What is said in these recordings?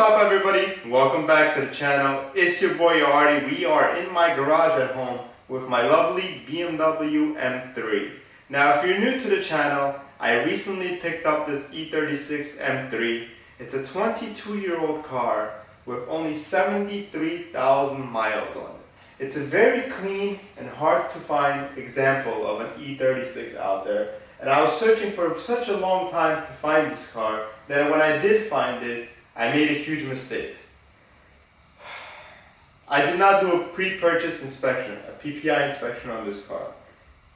up everybody? Welcome back to the channel. It's your boy Artie. We are in my garage at home with my lovely BMW M3. Now if you're new to the channel, I recently picked up this E36 M3. It's a 22-year-old car with only 73,000 miles on it. It's a very clean and hard to find example of an E36 out there. And I was searching for such a long time to find this car that when I did find it, I made a huge mistake. I did not do a pre-purchase inspection, a PPI inspection on this car.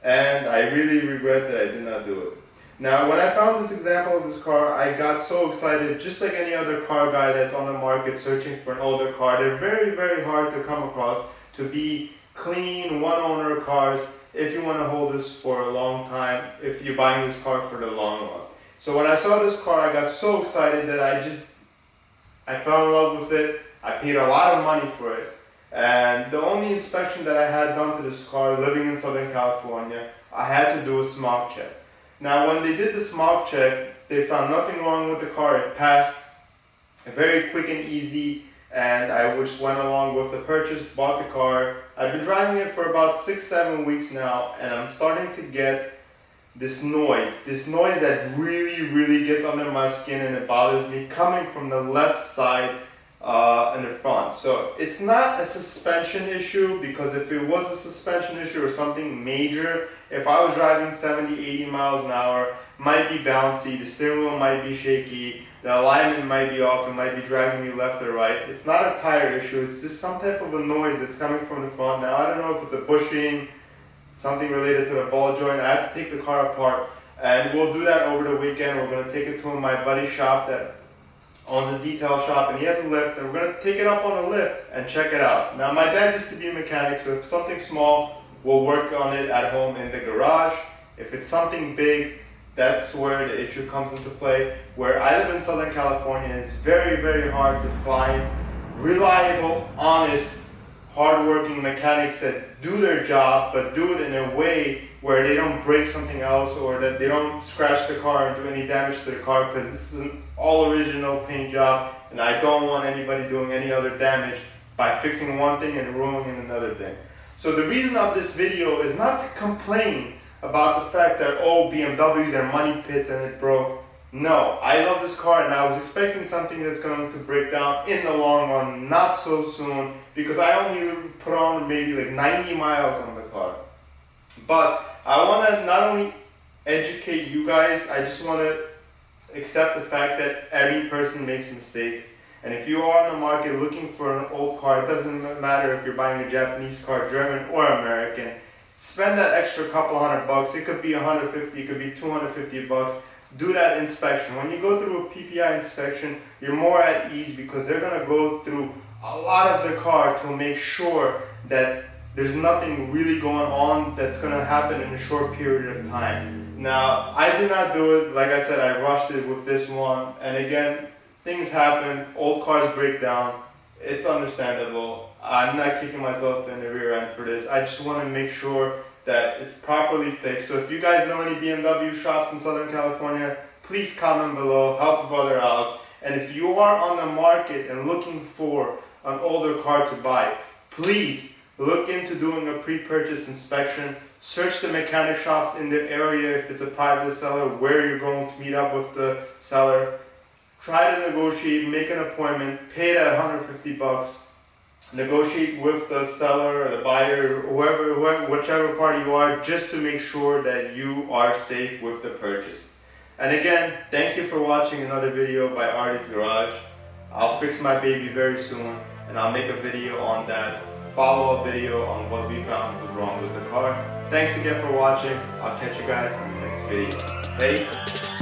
And I really regret that I did not do it. Now, when I found this example of this car, I got so excited, just like any other car guy that's on the market searching for an older car. They're very, very hard to come across, to be clean, one-owner cars, if you want to hold this for a long time, if you're buying this car for the long run. So when I saw this car, I got so excited that I fell in love with it. I paid a lot of money for it. And the only inspection that I had done to this car, living in Southern California, I had to do a smog check. Now when they did the smog check, they found nothing wrong with the car. It passed very quick and easy, and I just went along with the purchase, bought the car. I've been driving it for about 6-7 weeks now, and I'm starting to get this noise that really gets under my skin, and it bothers me, coming from the left side in the front. So it's not a suspension issue, because if it was a suspension issue or something major, if I was driving 70-80 miles an hour, it might be bouncy, the steering wheel might be shaky, the alignment might be off, it might be dragging me left or right. It's not a tire issue, it's just some type of a noise that's coming from the front. Now I don't know if it's a bushing, something related to the ball joint. I have to take the car apart, and we'll do that over the weekend. We're going to take it to my buddy's shop that owns a detail shop, and he has a lift, and we're going to take it up on a lift and check it out. Now my dad used to be a mechanic, so if something small, we'll work on it at home in the garage. If it's something big, that's where the issue comes into play. Where I live in Southern California, it's very hard to find reliable, honest, hard-working mechanics that do their job, but do it in a way where they don't break something else, or that they don't scratch the car and do any damage to the car, because this is an all original paint job, and I don't want anybody doing any other damage by fixing one thing and ruining another thing. So the reason of this video is not to complain about the fact that, oh, BMWs are money pits and it broke. No, I love this car, and I was expecting something that's going to break down in the long run, not so soon, because I only put on maybe like 90 miles on the car. But I want to not only educate you guys, I just want to accept the fact that every person makes mistakes. And if you are on the market looking for an old car, it doesn't matter if you're buying a Japanese car, German or American, spend that extra couple $100. It could be 150, it could be 250 bucks. Do that inspection. When you go through a PPI inspection, you're more at ease, because they're going to go through a lot of the car to make sure that there's nothing really going on that's going to happen in a short period of time. Now, I did not do it. Like I said, I rushed it with this one. And again, things happen. Old cars break down. It's understandable. I'm not kicking myself in the rear end for this. I just want to make sure that it's properly fixed. So if you guys know any BMW shops in Southern California, please comment below, help a brother out. And if you are on the market and looking for an older car to buy, please look into doing a pre-purchase inspection. Search the mechanic shops in the area, if it's a private seller, where you're going to meet up with the seller. Try to negotiate, make an appointment, pay that 150 bucks. Negotiate with the seller or the buyer, whichever party you are, just to make sure that you are safe with the purchase. And again, thank you for watching another video by Artie's Garage. I'll fix my baby very soon, and I'll make a video on that, follow-up video on what we found was wrong with the car. Thanks again for watching. I'll catch you guys in the next video. Peace.